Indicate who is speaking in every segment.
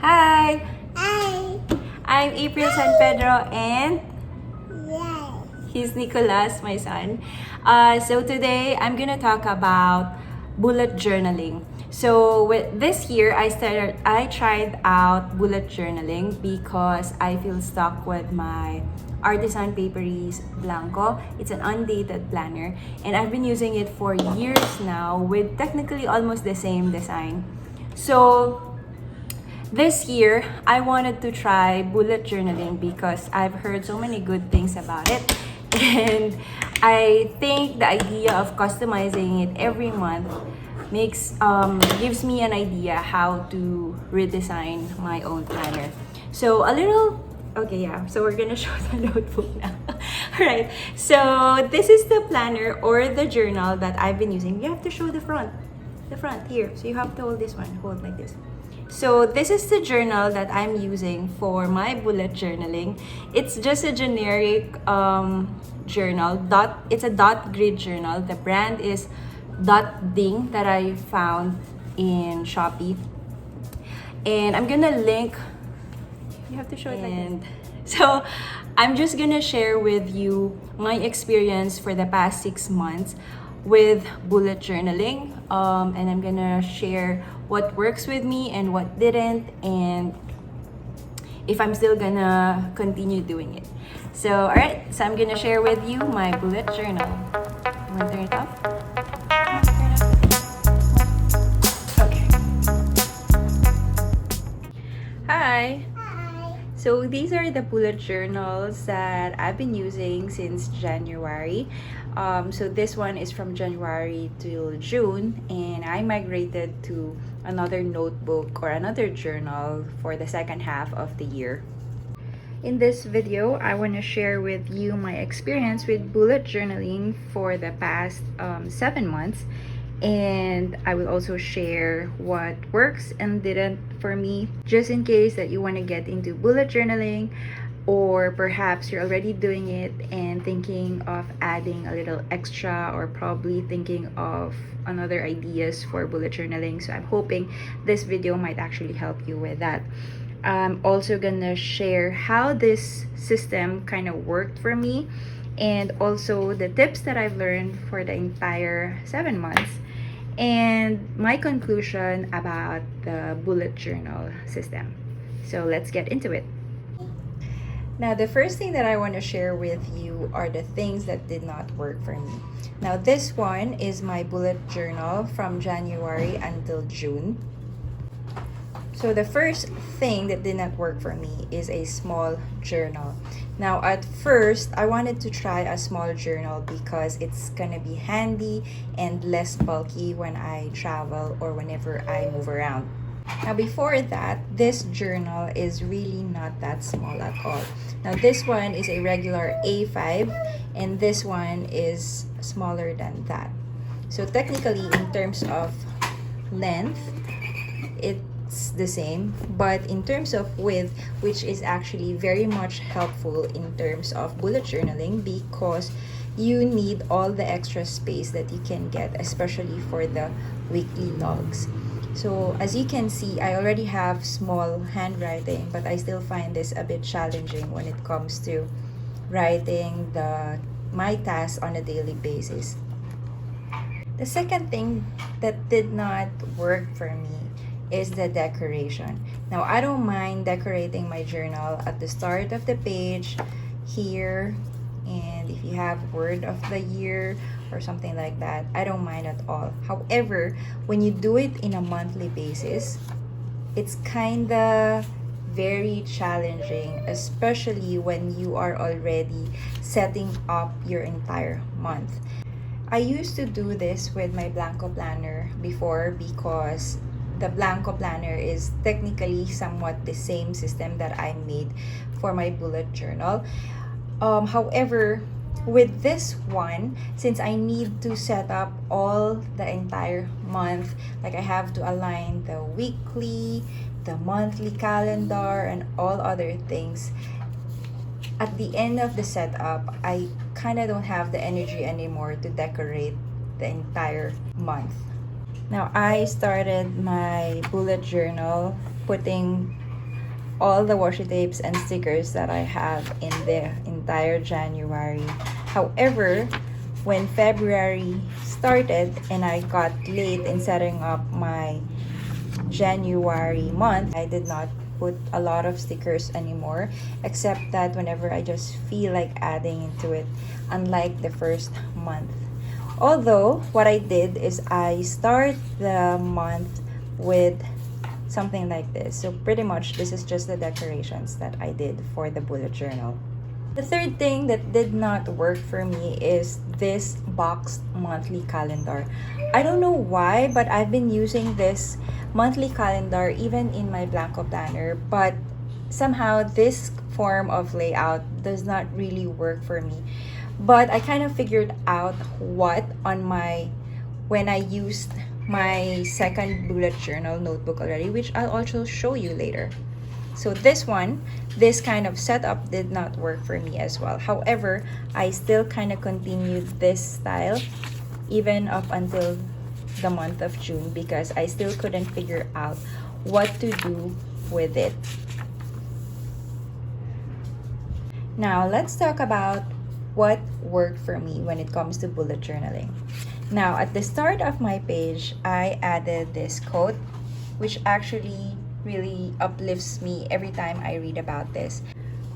Speaker 1: Hi,
Speaker 2: Hi.
Speaker 1: I'm April San Pedro and
Speaker 2: Yes.
Speaker 1: he's Nicolas, my son. So today I'm gonna talk about bullet journaling. So with this year, I tried out bullet journaling because I feel stuck with my Artisan Paperie's Blanco. It's an undated planner, and I've been using it for years now with technically almost the same design. So this year, I wanted to try bullet journaling because I've heard so many good things about it. And I think the idea of customizing it every month gives me an idea how to redesign my own planner. So a little okay, yeah. So we're gonna show the notebook now. Alright. So this is the planner or the journal that I've been using. You have to show the front. The front here. So you have to hold this one. Hold like this. So this is the journal that I'm using for my bullet journaling. It's just a generic journal. It's a dot grid journal. The brand is Dot Ding that I found in Shopee. And I'm gonna link. You have to show it like this. So I'm just gonna share with you my experience for the past 6 months with bullet journaling. And I'm gonna share what works with me and what didn't, and if I'm still gonna continue doing it. So, alright, so I'm gonna share with you my bullet journal. You wanna turn it off? Okay. Hi!
Speaker 2: Hi.
Speaker 1: So these are the bullet journals that I've been using since January. So this one is from January till June, and I migrated to another notebook or another journal for the second half of the year. In this video, I want to share with you my experience with bullet journaling for the past 7 months, and I will also share what works and didn't for me, just in case that you want to get into bullet journaling, or perhaps you're already doing it and thinking of adding a little extra, or probably thinking of another ideas for bullet journaling. So I'm hoping this video might actually help you with that. I'm also gonna share how this system kind of worked for me, and also the tips that I've learned for the entire 7 months, and my conclusion about the bullet journal system. So let's get into it. Now, the first thing that I want to share with you are the things that did not work for me. Now, this one is my bullet journal from January until June. So the first thing that did not work for me is a small journal. Now at first, I wanted to try a small journal because it's gonna be handy and less bulky when I travel or whenever I move around. Now before that, this journal is really not that small at all. Now this one is a regular A5, and this one is smaller than that. So technically, in terms of length, it's the same, but in terms of width, which is actually very much helpful in terms of bullet journaling, because you need all the extra space that you can get, especially for the weekly logs. So as you can see, I already have small handwriting, but I still find this a bit challenging when it comes to writing my tasks on a daily basis. The second thing that did not work for me is the decoration. Now, I don't mind decorating my journal at the start of the page here, and if you have word of the year or something like that, I don't mind at all. However, when you do it in a monthly basis, it's kinda very challenging, especially when you are already setting up your entire month. I used to do this with my Blanco planner before, because the Blanco planner is technically somewhat the same system that I made for my bullet journal. However, with this one, since I need to set up all the entire month, like I have to align the weekly, the monthly calendar, and all other things, at the end of the setup, I kind of don't have the energy anymore to decorate the entire month. Now, I started my bullet journal putting all the washi tapes and stickers that I have in the entire January. However, when February started and I got late in setting up my January month, I did not put a lot of stickers anymore, except that whenever I just feel like adding into it, unlike the first month. Although, what I did is I start the month with something like this. So pretty much this is just the decorations that I did for the bullet journal. The third thing that did not work for me is this boxed monthly calendar. I don't know why, but I've been using this monthly calendar even in my Blanco planner, but somehow this form of layout does not really work for me. But I kind of figured out what on my when I used my second bullet journal notebook already, which I'll also show you later. So this kind of setup did not work for me as well. However, I still kind of continued this style even up until the month of June because I still couldn't figure out what to do with it. Now, let's talk about what worked for me when it comes to bullet journaling. Now, at the start of my page, I added this quote, which actually really uplifts me every time I read about this.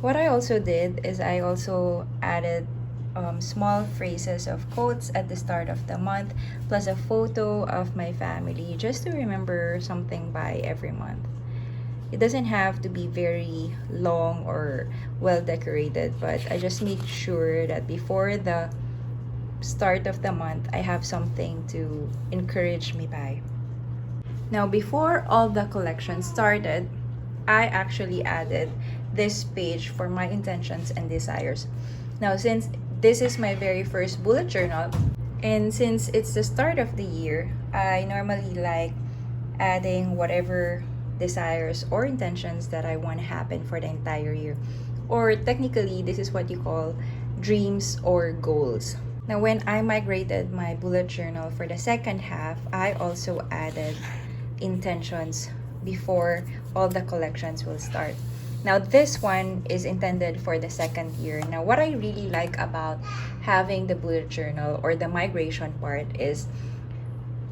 Speaker 1: What I also did is I also added small phrases of quotes at the start of the month, plus a photo of my family, just to remember something by every month. It doesn't have to be very long or well decorated, but I just make sure that before the start of the month, I have something to encourage me by. Now, before all the collection started, I actually added this page for my intentions and desires. Now, since this is my very first bullet journal, and since it's the start of the year, I normally like adding whatever desires or intentions that I want to happen for the entire year. Or technically, this is what you call dreams or goals. Now, when I migrated my bullet journal for the second half, I also added intentions before all the collections will start. Now, this one is intended for the second year. Now, what I really like about having the bullet journal or the migration part is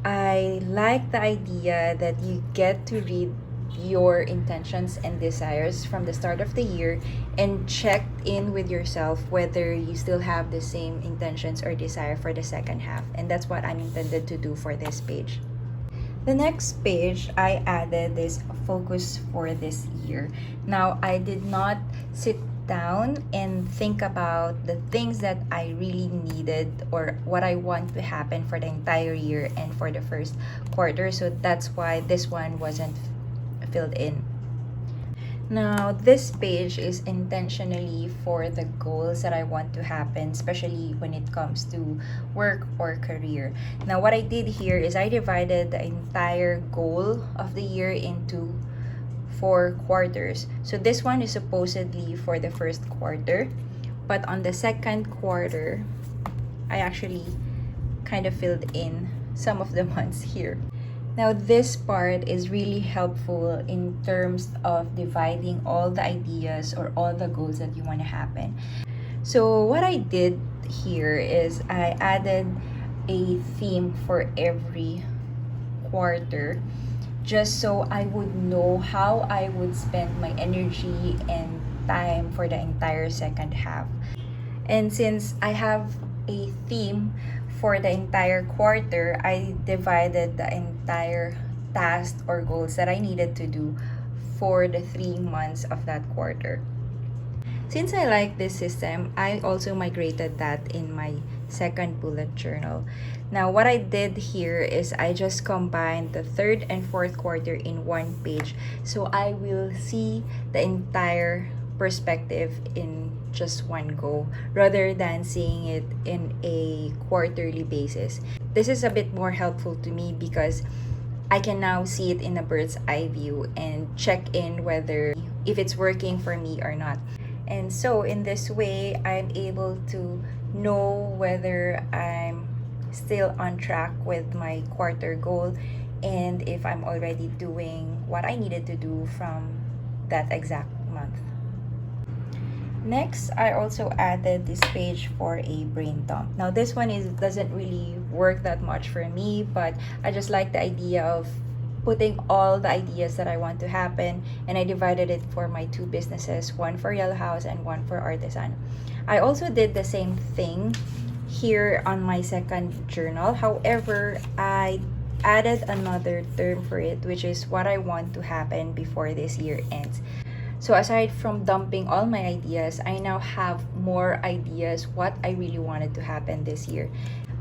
Speaker 1: I like the idea that you get to read your intentions and desires from the start of the year and check in with yourself whether you still have the same intentions or desire for the second half. And that's what I'm intended to do for this page. The next page, I added this focus for this year. Now, I did not sit down and think about the things that I really needed or what I want to happen for the entire year and for the first quarter. So that's why this one wasn't filled in. Now, this page is intentionally for the goals that I want to happen, especially when it comes to work or career. Now, what I did here is I divided the entire goal of the year into 4 quarters. So this one is supposedly for the first quarter, but on the second quarter, I actually kind of filled in some of the months here. Now, this part is really helpful in terms of dividing all the ideas or all the goals that you want to happen. So what I did here is I added a theme for every quarter just so I would know how I would spend my energy and time for the entire second half. And since I have a theme for the entire quarter, I divided the entire tasks or goals that I needed to do for the 3 months of that quarter. Since I like this system, I also migrated that in my second bullet journal. Now, what I did here is I just combined the third and fourth quarter in one page. So I will see the entire perspective in just one go rather than seeing it in a quarterly basis. This is a bit more helpful to me because I can now see it in a bird's eye view and check in whether if it's working for me or not. And so in this way, I'm able to know whether I'm still on track with my quarter goal and if I'm already doing what I needed to do from that exact month. Next, I also added this page for a brain dump. Now this one doesn't really work that much for me, but I just like the idea of putting all the ideas that I want to happen, and I divided it for my two businesses, one for Yellow House and one for Artisan. I also did the same thing here on my second journal. However, I added another term for it, which is what I want to happen before this year ends. So aside from dumping all my ideas, I now have more ideas what I really wanted to happen this year.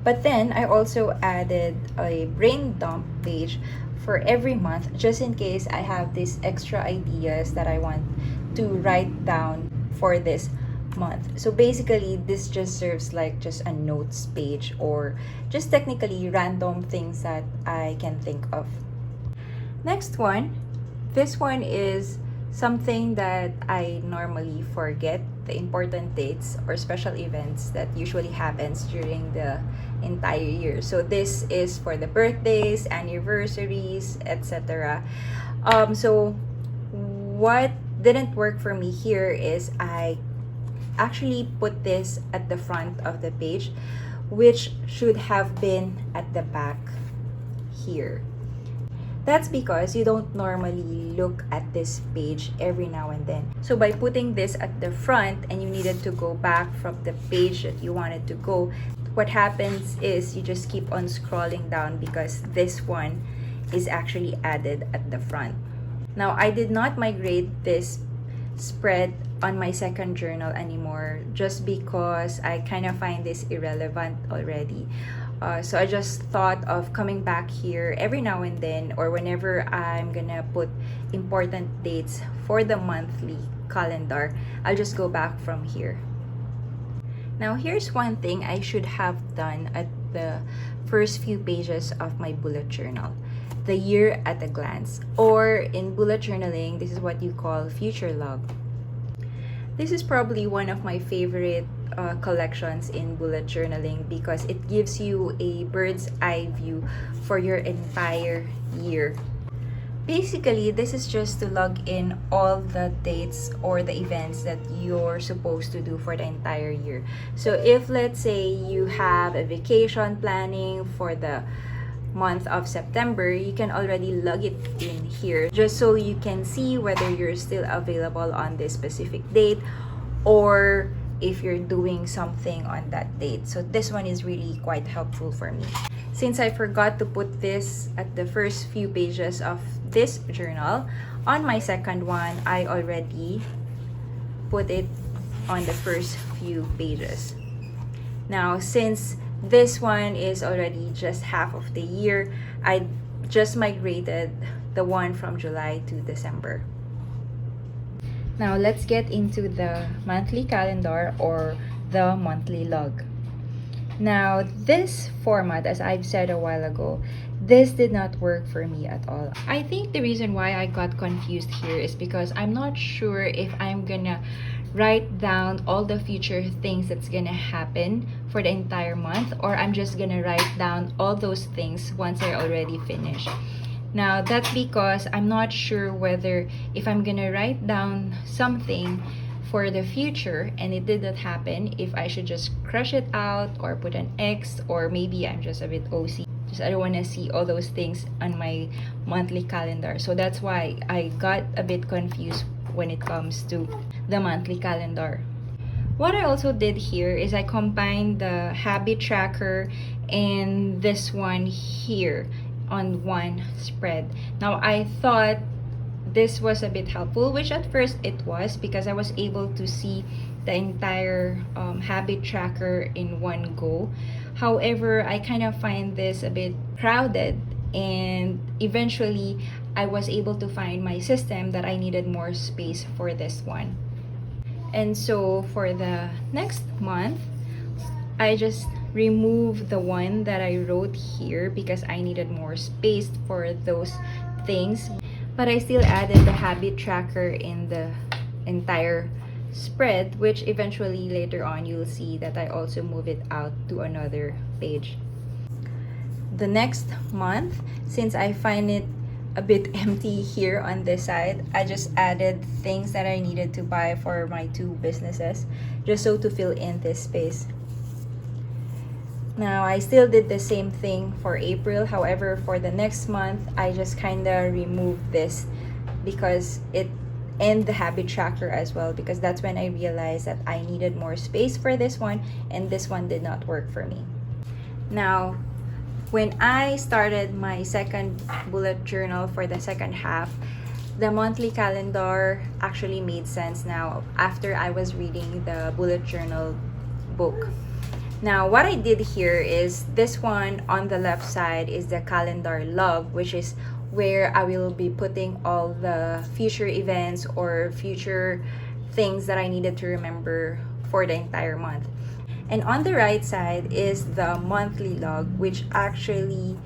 Speaker 1: But then I also added a brain dump page for every month, just in case I have these extra ideas that I want to write down for this month. So basically, this just serves like just a notes page, or just technically random things that I can think of. Next one, this one is something that I normally forget, the important dates or special events that usually happens during the entire year. So this is for the birthdays, anniversaries, etc. So what didn't work for me here is I actually put this at the front of the page, which should have been at the back here. That's because you don't normally look at this page every now and then. So by putting this at the front and you needed to go back from the page that you wanted to go, what happens is you just keep on scrolling down because this one is actually added at the front. Now, I did not migrate this spread on my second journal anymore just because I kind of find this irrelevant already. So I just thought of coming back here every now and then, or whenever I'm gonna put important dates for the monthly calendar, I'll just go back from here. Now here's one thing I should have done at the first few pages of my bullet journal: the year at a glance, or in bullet journaling, this is what you call future log. This is probably one of my favorite collections in bullet journaling because it gives you a bird's eye view for your entire year. Basically, this is just to log in all the dates or the events that you're supposed to do for the entire year. So if, let's say, you have a vacation planning for the month of September, you can already log it in here just so you can see whether you're still available on this specific date, or if you're doing something on that date. So this one is really quite helpful for me. Since I forgot to put this at the first few pages of this journal, on my second one, I already put it on the first few pages. Now, since this one is already just half of the year, I just migrated the one from July to December. Now let's get into the monthly calendar or the monthly log. Now this format, as I've said a while ago, this did not work for me at all. I think the reason why I got confused here is because I'm not sure if I'm gonna write down all the future things that's gonna happen for the entire month, or I'm just gonna write down all those things once I already finish. Now that's because I'm not sure whether if I'm gonna write down something for the future and it did not happen, if I should just crush it out or put an X, or maybe I'm just a bit OC. Just I don't want to see all those things on my monthly calendar. So that's why I got a bit confused when it comes to the monthly calendar. What I also did here is I combined the habit tracker and this one here on one spread. Now I thought this was a bit helpful, which at first it was, because I was able to see the entire habit tracker in one go. However, I kind of find this a bit crowded, and eventually I was able to find my system that I needed more space for this one. And so for the next month, I just removed the one that I wrote here because I needed more space for those things. But I still added the habit tracker in the entire spread, which eventually later on you'll see that I also move it out to another page. The next month, since I find it a bit empty here on this side. I just added things that I needed to buy for my two businesses, just so to fill in this space. Now, I still did the same thing for April. However, for the next month, I just kind of removed this because and the habit tracker as well, because that's when I realized that I needed more space for this one, and this one did not work for me. Now, when I started my second bullet journal for the second half, the monthly calendar actually made sense now after I was reading the bullet journal book. Now, what I did here is this one on the left side is the calendar log, which is where I will be putting all the future events or future things that I needed to remember for the entire month. And on the right side is the monthly log, which actually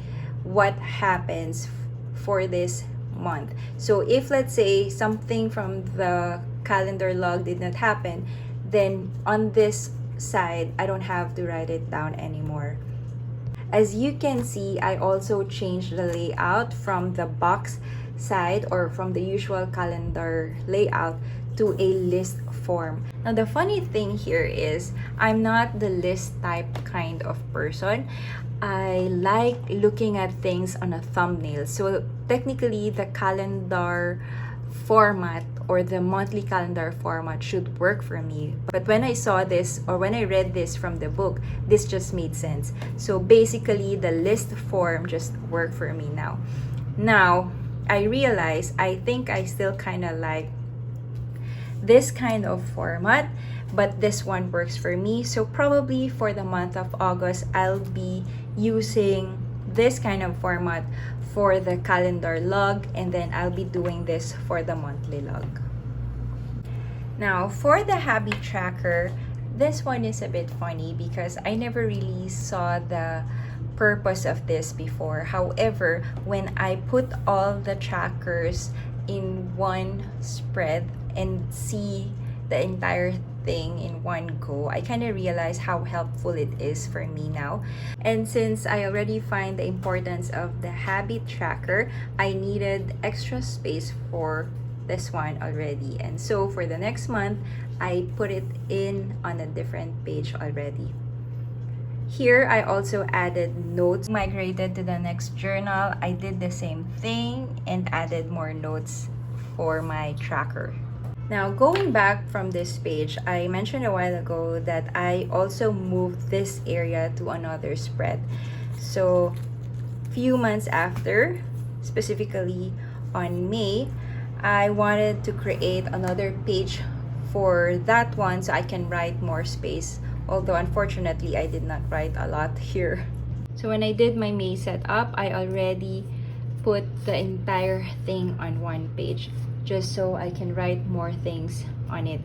Speaker 1: what happens for this month. So if, let's say, something from the calendar log did not happen, then on this side I don't have to write it down anymore. As you can see, I also changed the layout from the box side or from the usual calendar layout to a list form. Now, the funny thing here is I'm not the list type kind of person. I like looking at things on a thumbnail. So technically, the calendar format or the monthly calendar format should work for me. But when I saw this or when I read this from the book, this just made sense. So basically, the list form just worked for me now. Now, I realize I think I still kind of like this kind of format, but this one works for me. So probably for the month of August, I'll be using this kind of format for the calendar log, and then I'll be doing this for the monthly log. Now, for the habit tracker, this one is a bit funny because I never really saw the purpose of this before. However, when I put all the trackers in one spread and see the entire thing in one go, I kind of realized how helpful it is for me now. And since I already find the importance of the habit tracker, I needed extra space for this one already. And so for the next month, I put it in on a different page already. Here, I also added notes. Migrated to the next journal, I did the same thing and added more notes for my tracker. Now, going back from this page, I mentioned a while ago that I also moved this area to another spread. So, few months after, specifically on May, I wanted to create another page for that one so I can write more space. Although, unfortunately, I did not write a lot here. So, when I did my May setup, I already put the entire thing on one page, just so I can write more things on it.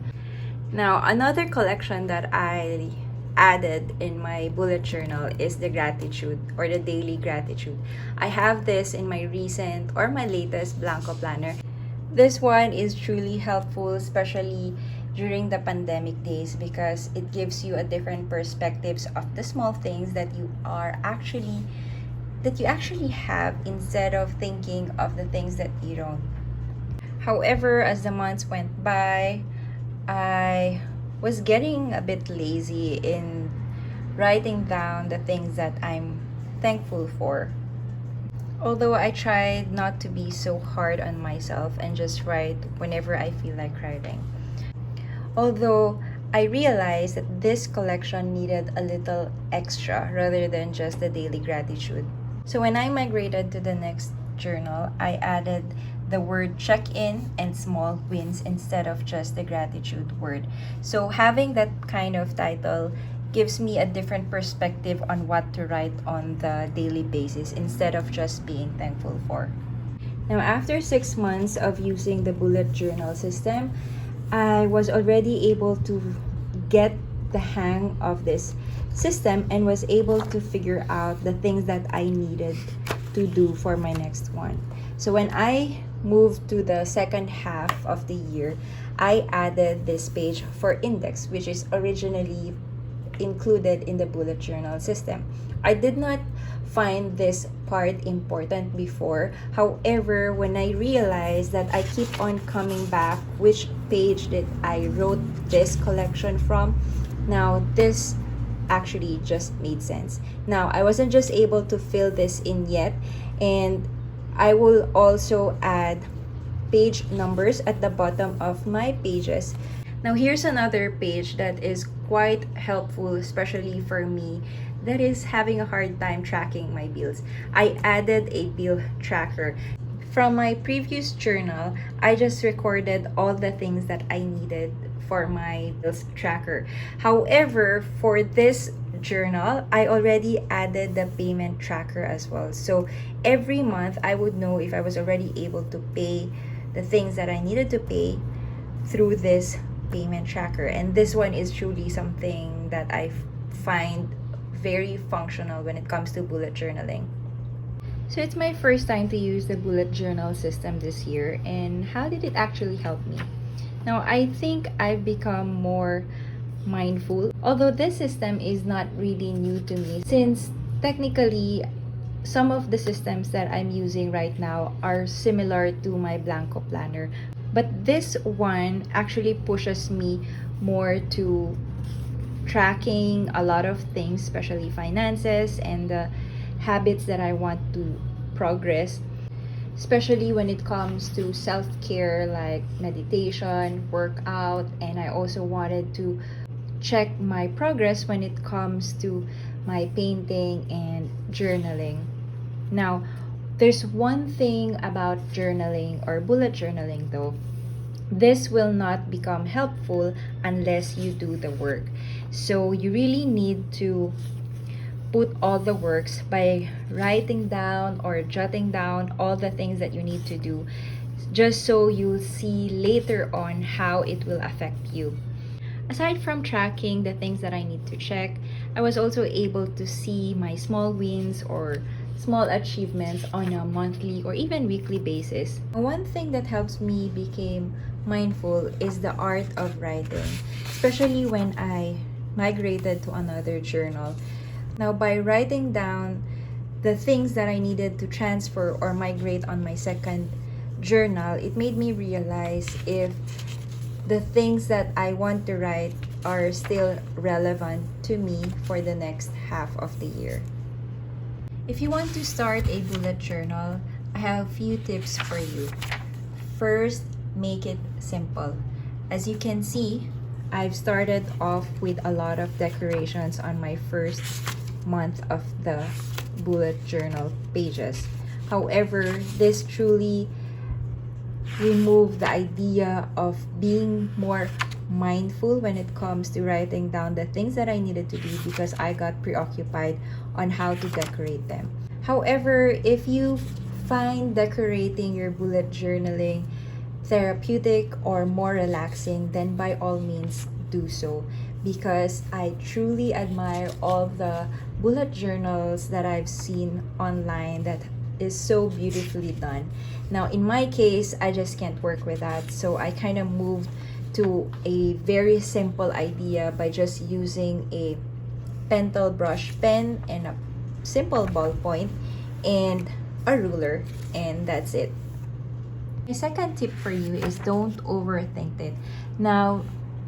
Speaker 1: Now, another collection that I added in my bullet journal is the gratitude or the daily gratitude. I have this in my recent or my latest Blanco planner. This one is truly helpful, especially during the pandemic days, because it gives you a different perspectives of the small things that you actually have, instead of thinking of the things that you don't. However, as the months went by, I was getting a bit lazy in writing down the things that I'm thankful for. Although I tried not to be so hard on myself and just write whenever I feel like writing. Although I realized that this collection needed a little extra rather than just the daily gratitude. So when I migrated to the next journal, I added the word check-in and small wins instead of just the gratitude word. So having that kind of title gives me a different perspective on what to write on the daily basis instead of just being thankful for. Now, after 6 months of using the bullet journal system, I was already able to get the hang of this system and was able to figure out the things that I needed to do for my next one. So when I moved to the second half of the year, I added this page for index, which is originally included in the bullet journal system. I did not find this part important before. However, when I realized that I keep on coming back, which page did I wrote this collection from? Now, this actually just made sense. Now, I wasn't just able to fill this in yet, and I will also add page numbers at the bottom of my pages. Now, here's another page that is quite helpful, especially for me that is having a hard time tracking my bills. I added a bill tracker. From my previous journal, I just recorded all the things that I needed for my bills tracker. However, for this journal, I already added the payment tracker as well. So every month, I would know if I was already able to pay the things that I needed to pay through this payment tracker. And this one is truly something that I find very functional when it comes to bullet journaling. So it's my first time to use the bullet journal system this year, and how did it actually help me? Now, I think I've become more mindful, although this system is not really new to me, since technically some of the systems that I'm using right now are similar to my Blanco planner, but this one actually pushes me more to tracking a lot of things, especially finances and the habits that I want to progress, especially when it comes to self-care like meditation, workout, and I also wanted to check my progress when it comes to my painting and journaling. Now, there's one thing about journaling or bullet journaling though. This will not become helpful unless you do the work. So you really need to put all the works by writing down or jotting down all the things that you need to do, just so you'll see later on how it will affect you. Aside from tracking the things that I need to check, I was also able to see my small wins or small achievements on a monthly or even weekly basis. One thing that helps me become mindful is the art of writing, especially when I migrated to another journal. Now, by writing down the things that I needed to transfer or migrate on my second journal, it made me realize if the things that I want to write are still relevant to me for the next half of the year. If you want to start a bullet journal, I have a few tips for you. First, make it simple. As you can see, I've started off with a lot of decorations on my first month of the bullet journal pages. However, this truly removed the idea of being more mindful when it comes to writing down the things that I needed to do because I got preoccupied on how to decorate them. However, if you find decorating your bullet journaling therapeutic or more relaxing, then by all means do so, because I truly admire all the bullet journals that I've seen online that is so beautifully done. Now, in my case, I just can't work with that, so I kind of moved to a very simple idea by just using a pentel brush pen and a simple ballpoint and a ruler, and that's it. My second tip for you is don't overthink it. Now,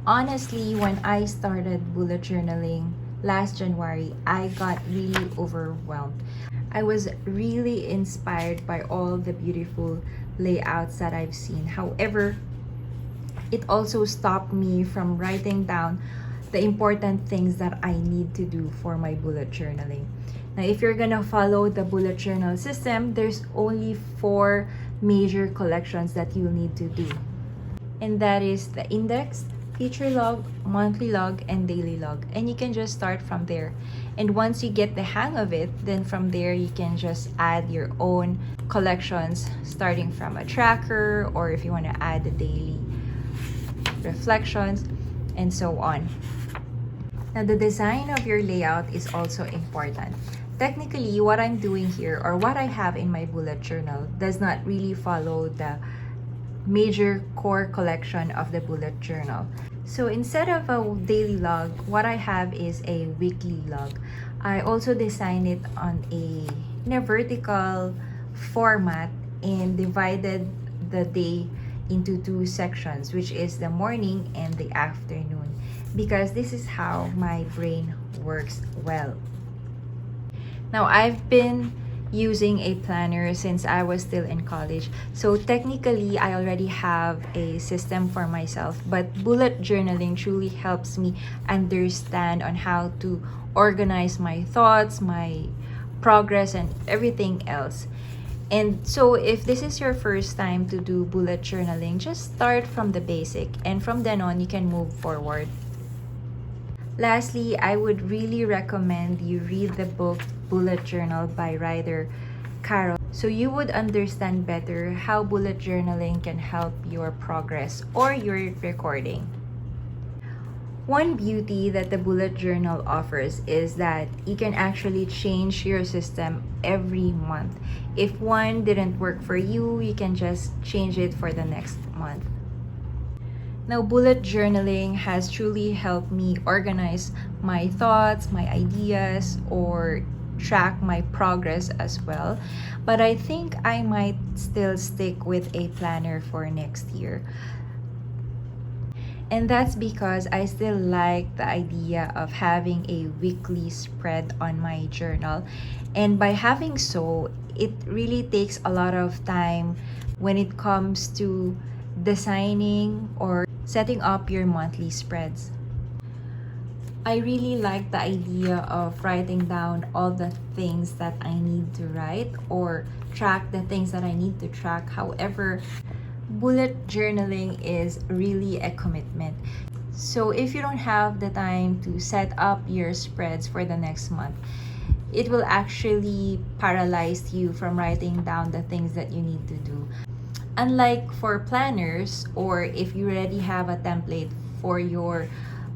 Speaker 1: honestly, when I started bullet journaling last January, I got really overwhelmed. I was really inspired by all the beautiful layouts that I've seen. However, it also stopped me from writing down the important things that I need to do for my bullet journaling. Now, if you're gonna follow the bullet journal system, there's only 4 major collections that you'll need to do. And that is the index, feature log, monthly log, and daily log. And you can just start from there. And once you get the hang of it, then from there you can just add your own collections, starting from a tracker, or if you want to add the daily reflections, and so on. Now, the design of your layout is also important. Technically, what I'm doing here, or what I have in my bullet journal, does not really follow the major core collection of the bullet journal. So instead of a daily log, what I have is a weekly log. I also designed it on in a vertical format and divided the day into two sections, which is the morning and the afternoon, because this is how my brain works well. Now, I've been using a planner since I was still in college. So technically, I already have a system for myself, but bullet journaling truly helps me understand on how to organize my thoughts, my progress, and everything else. And so if this is your first time to do bullet journaling, just start from the basic, and from then on you can move forward. Lastly, I would really recommend you read the book Bullet Journal by writer Carol, so you would understand better how bullet journaling can help your progress or your recording. One beauty that the bullet journal offers is that you can actually change your system every month. If one didn't work for you, you can just change it for the next month. Now, bullet journaling has truly helped me organize my thoughts, my ideas, or track my progress as well. But I think I might still stick with a planner for next year. And that's because I still like the idea of having a weekly spread on my journal. And by having so, it really takes a lot of time when it comes to designing or setting up your monthly spreads. I really like the idea of writing down all the things that I need to write or track the things that I need to track. However, bullet journaling is really a commitment. So if you don't have the time to set up your spreads for the next month, it will actually paralyze you from writing down the things that you need to do. Unlike for planners, or if you already have a template for your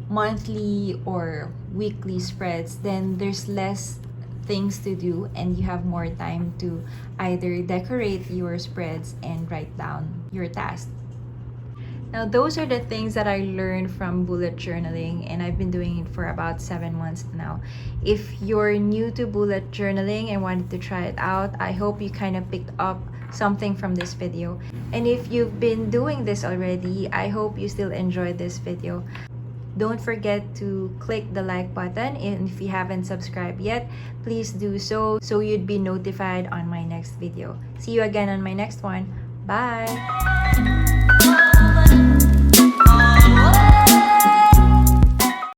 Speaker 1: monthly or weekly spreads, then there's less things to do and you have more time to either decorate your spreads and write down your tasks. Now, those are the things that I learned from bullet journaling, and I've been doing it for about 7 months now. If you're new to bullet journaling and wanted to try it out, I hope you kind of picked up something from this video. And if you've been doing this already, I hope you still enjoyed this video. Don't forget to click the like button, and if you haven't subscribed yet, please do so you'd be notified on my next video. See you again on my next one. Bye!